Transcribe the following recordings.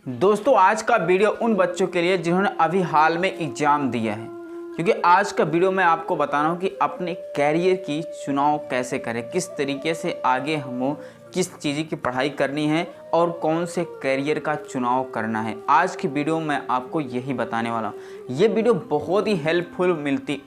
दोस्तों आज का वीडियो उन बच्चों के लिए जिन्होंने अभी हाल में एग्ज़ाम दिया है, क्योंकि आज का वीडियो मैं आपको बता रहा हूँ कि अपने कैरियर की चुनाव कैसे करें, किस तरीके से आगे हमें किस चीज़ की पढ़ाई करनी है और कौन से कैरियर का चुनाव करना है। आज की वीडियो में आपको यही बताने वाला हूँ। ये वीडियो बहुत ही हेल्पफुल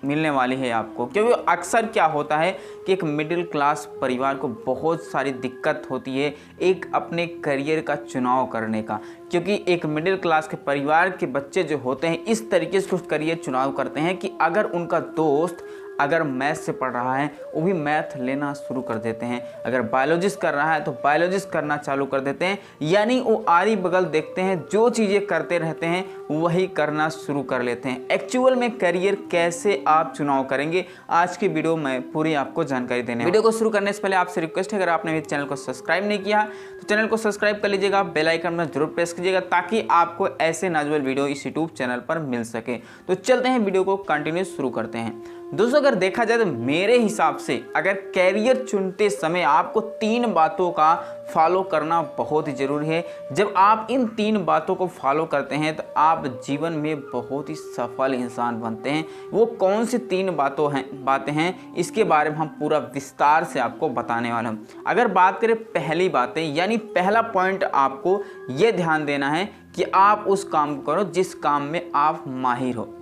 मिलने वाली है आपको, क्योंकि अक्सर क्या होता है कि एक मिडिल क्लास परिवार को बहुत सारी दिक्कत होती है एक अपने करियर का चुनाव करने का, क्योंकि एक मिडिल क्लास के परिवार के बच्चे जो होते हैं इस तरीके से कुछ करियर चुनाव करते हैं कि अगर उनका दोस्त अगर मैथ से पढ़ रहा है वो भी मैथ लेना शुरू कर देते हैं, अगर बायोलॉजिस्ट कर रहा है तो बायोलॉजिस्ट करना चालू कर देते हैं, यानी वो आरी बगल देखते हैं, जो चीज़ें करते रहते हैं वही करना शुरू कर लेते हैं। एक्चुअल में करियर कैसे आप चुनाव करेंगे आज की वीडियो में पूरी आपको जानकारी देने। वीडियो को शुरू करने से पहले आपसे रिक्वेस्ट है, अगर आपने मेरे चैनल को सब्सक्राइब नहीं किया तो चैनल को सब्सक्राइब कर लीजिएगा, बेल आइकन में जरूर प्रेस कीजिएगा ताकि आपको ऐसे नाजुअल वीडियो इस यूट्यूब चैनल पर मिल सके। तो चलते हैं वीडियो को कंटिन्यू शुरू करते हैं। दोस्तों अगर देखा जाए तो मेरे हिसाब से अगर कैरियर चुनते समय आपको 3 बातों का फॉलो करना बहुत ही ज़रूरी है। जब आप इन 3 बातों को फॉलो करते हैं तो आप जीवन में बहुत ही सफल इंसान बनते हैं। वो कौन सी 3 बातें हैं इसके बारे में हम पूरा विस्तार से आपको बताने वाले हैं। अगर बात करें पहली बातें, यानी पहला पॉइंट आपको ये ध्यान देना है कि आप उस काम को करो जिस काम में आप माहिर हो,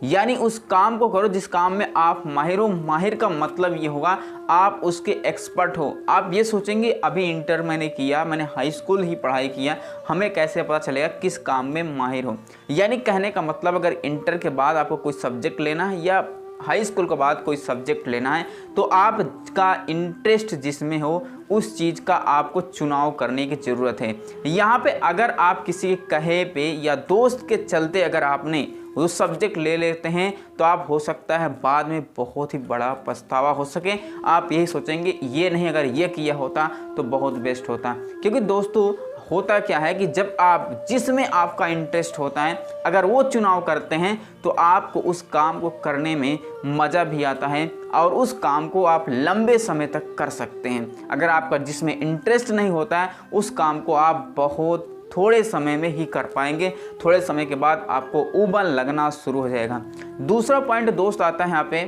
यानी उस काम को करो जिस काम में आप माहिर हो। माहिर का मतलब ये होगा आप उसके एक्सपर्ट हो। आप ये सोचेंगे अभी इंटर मैंने किया, मैंने हाई स्कूल ही पढ़ाई किया, हमें कैसे पता चलेगा किस काम में माहिर हो। यानी कहने का मतलब अगर इंटर के बाद आपको कोई सब्जेक्ट लेना है या हाई स्कूल के बाद कोई सब्जेक्ट लेना है तो आपका इंटरेस्ट जिसमें हो उस चीज़ का आपको चुनाव करने की ज़रूरत है। यहाँ पे अगर आप किसी के कहे पे या दोस्त के चलते अगर आपने वो सब्जेक्ट ले लेते हैं तो आप हो सकता है बाद में बहुत ही बड़ा पछतावा हो सके। आप यही सोचेंगे ये नहीं, अगर ये किया होता तो बहुत बेस्ट होता। क्योंकि दोस्तों होता क्या है कि जब आप जिसमें आपका इंटरेस्ट होता है अगर वो चुनाव करते हैं तो आपको उस काम को करने में मज़ा भी आता है और उस काम को आप लंबे समय तक कर सकते हैं। अगर आपका जिसमें इंटरेस्ट नहीं होता है उस काम को आप बहुत थोड़े समय में ही कर पाएंगे, थोड़े समय के बाद आपको उबल लगना शुरू हो जाएगा। दूसरा पॉइंट दोस्त आता है यहाँ पे,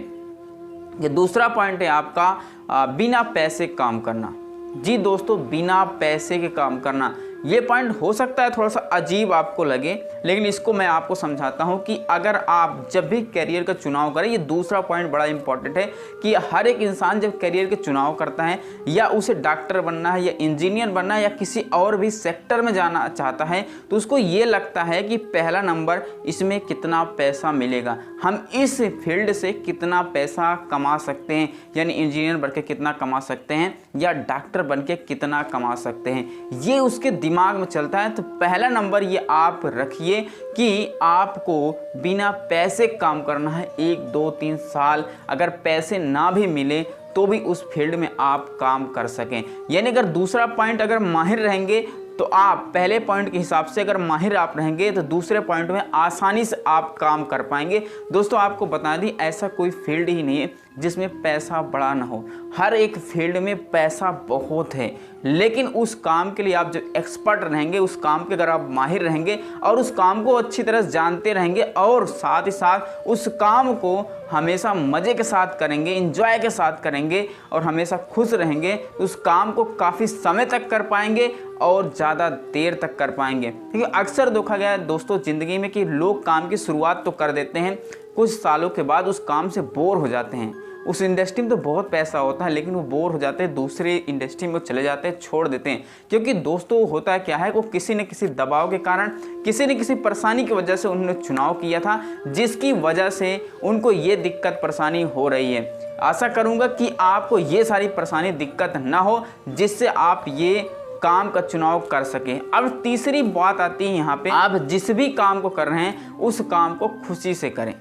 ये दूसरा पॉइंट है आपका बिना पैसे काम करना। जी दोस्तों, बिना पैसे के काम करना, ये पॉइंट हो सकता है थोड़ा सा अजीब आपको लगे, लेकिन इसको मैं आपको समझाता हूँ कि अगर आप जब भी करियर का चुनाव करें, ये दूसरा पॉइंट बड़ा इंपॉर्टेंट है कि हर एक इंसान जब करियर के चुनाव करता है या उसे डॉक्टर बनना है या इंजीनियर बनना है या किसी और भी सेक्टर में जाना चाहता है तो उसको ये लगता है कि पहला नंबर इसमें कितना पैसा मिलेगा, हम इस फील्ड से कितना पैसा कमा सकते हैं, यानी इंजीनियर बन के कितना कमा सकते हैं या डॉक्टर बन के कितना कमा सकते हैं, ये उसके दिमाग में चलता है। तो पहला नंबर ये आप रखिए कि आपको बिना पैसे काम करना है 1 2 3 साल, अगर पैसे ना भी मिले तो भी उस फील्ड में आप काम कर सकें। यानी अगर दूसरा पॉइंट अगर माहिर रहेंगे तो आप पहले पॉइंट के हिसाब से अगर माहिर आप रहेंगे तो दूसरे पॉइंट में आसानी से आप काम कर पाएंगे। दोस्तों आपको बता दी ऐसा कोई फील्ड ही नहीं है जिसमें पैसा बड़ा ना हो, हर एक फील्ड में पैसा बहुत है, लेकिन उस काम के लिए आप जब एक्सपर्ट रहेंगे, उस काम के अगर आप माहिर रहेंगे और उस काम को अच्छी तरह जानते रहेंगे और साथ ही साथ उस काम को हमेशा मज़े के साथ करेंगे, इंजॉय के साथ करेंगे और हमेशा खुश रहेंगे तो उस काम को काफ़ी समय तक कर पाएंगे और ज़्यादा देर तक कर पाएंगे। क्योंकि अक्सर देखा गया है दोस्तों ज़िंदगी में कि लोग काम की शुरुआत तो कर देते हैं, कुछ सालों के बाद उस काम से बोर हो जाते हैं। उस इंडस्ट्री में तो बहुत पैसा होता है लेकिन वो बोर हो जाते हैं, दूसरी इंडस्ट्री में चले जाते हैं, छोड़ देते हैं। क्योंकि दोस्तों होता है क्या है, वो किसी न किसी दबाव के कारण, किसी न किसी परेशानी की वजह से उन्होंने चुनाव किया था जिसकी वजह से उनको ये दिक्कत परेशानी हो रही है। आशा करूँगा कि आपको ये सारी परेशानी दिक्कत ना हो जिससे आप ये काम का चुनाव कर सकें। अब तीसरी बात आती है यहाँ पे, आप जिस भी काम को कर रहे हैं उस काम को खुशी से करें।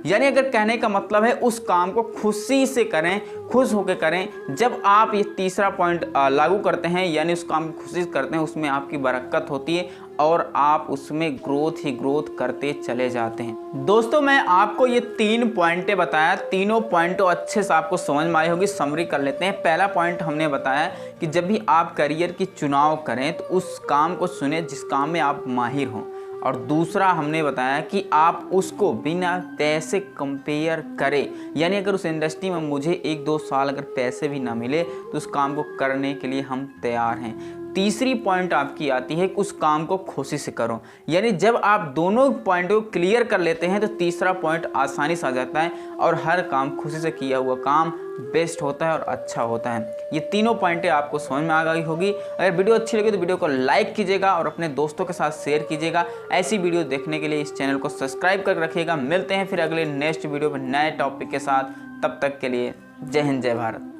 यानी अगर कहने का मतलब है उस काम को खुशी से करें, खुश होकर करें। जब आप ये तीसरा पॉइंट लागू करते हैं यानी उस काम को खुशी से करते हैं उसमें आपकी बरकत होती है, और आप उसमें ग्रोथ ही ग्रोथ करते चले जाते हैं। दोस्तों मैं आपको ये 3 पॉइंटें बताया, तीनों पॉइंटों अच्छे से आपको समझ में आई होगी। समरी कर लेते हैं। पहला पॉइंट हमने बताया कि जब भी आप करियर की चुनाव करें तो उस काम को चुनें जिस काम में आप माहिर हों। और दूसरा हमने बताया कि आप उसको बिना पैसे कंपेयर करें, यानी अगर उस इंडस्ट्री में मुझे 1-2 साल अगर पैसे भी ना मिले तो उस काम को करने के लिए हम तैयार हैं। तीसरी पॉइंट आपकी आती है कि उस काम को खुशी से करो, यानी जब आप दोनों पॉइंट को क्लियर कर लेते हैं तो तीसरा पॉइंट आसानी से आ जाता है और हर काम खुशी से किया हुआ काम बेस्ट होता है और अच्छा होता है। ये तीनों पॉइंटें आपको समझ में आ गई होगी। अगर वीडियो अच्छी लगी तो वीडियो को लाइक कीजिएगा और अपने दोस्तों के साथ शेयर कीजिएगा। ऐसी वीडियो देखने के लिए इस चैनल को सब्सक्राइब कर रखिएगा। मिलते हैं फिर अगले नेक्स्ट वीडियो में नए टॉपिक के साथ। तब तक के लिए जय हिंद जय भारत।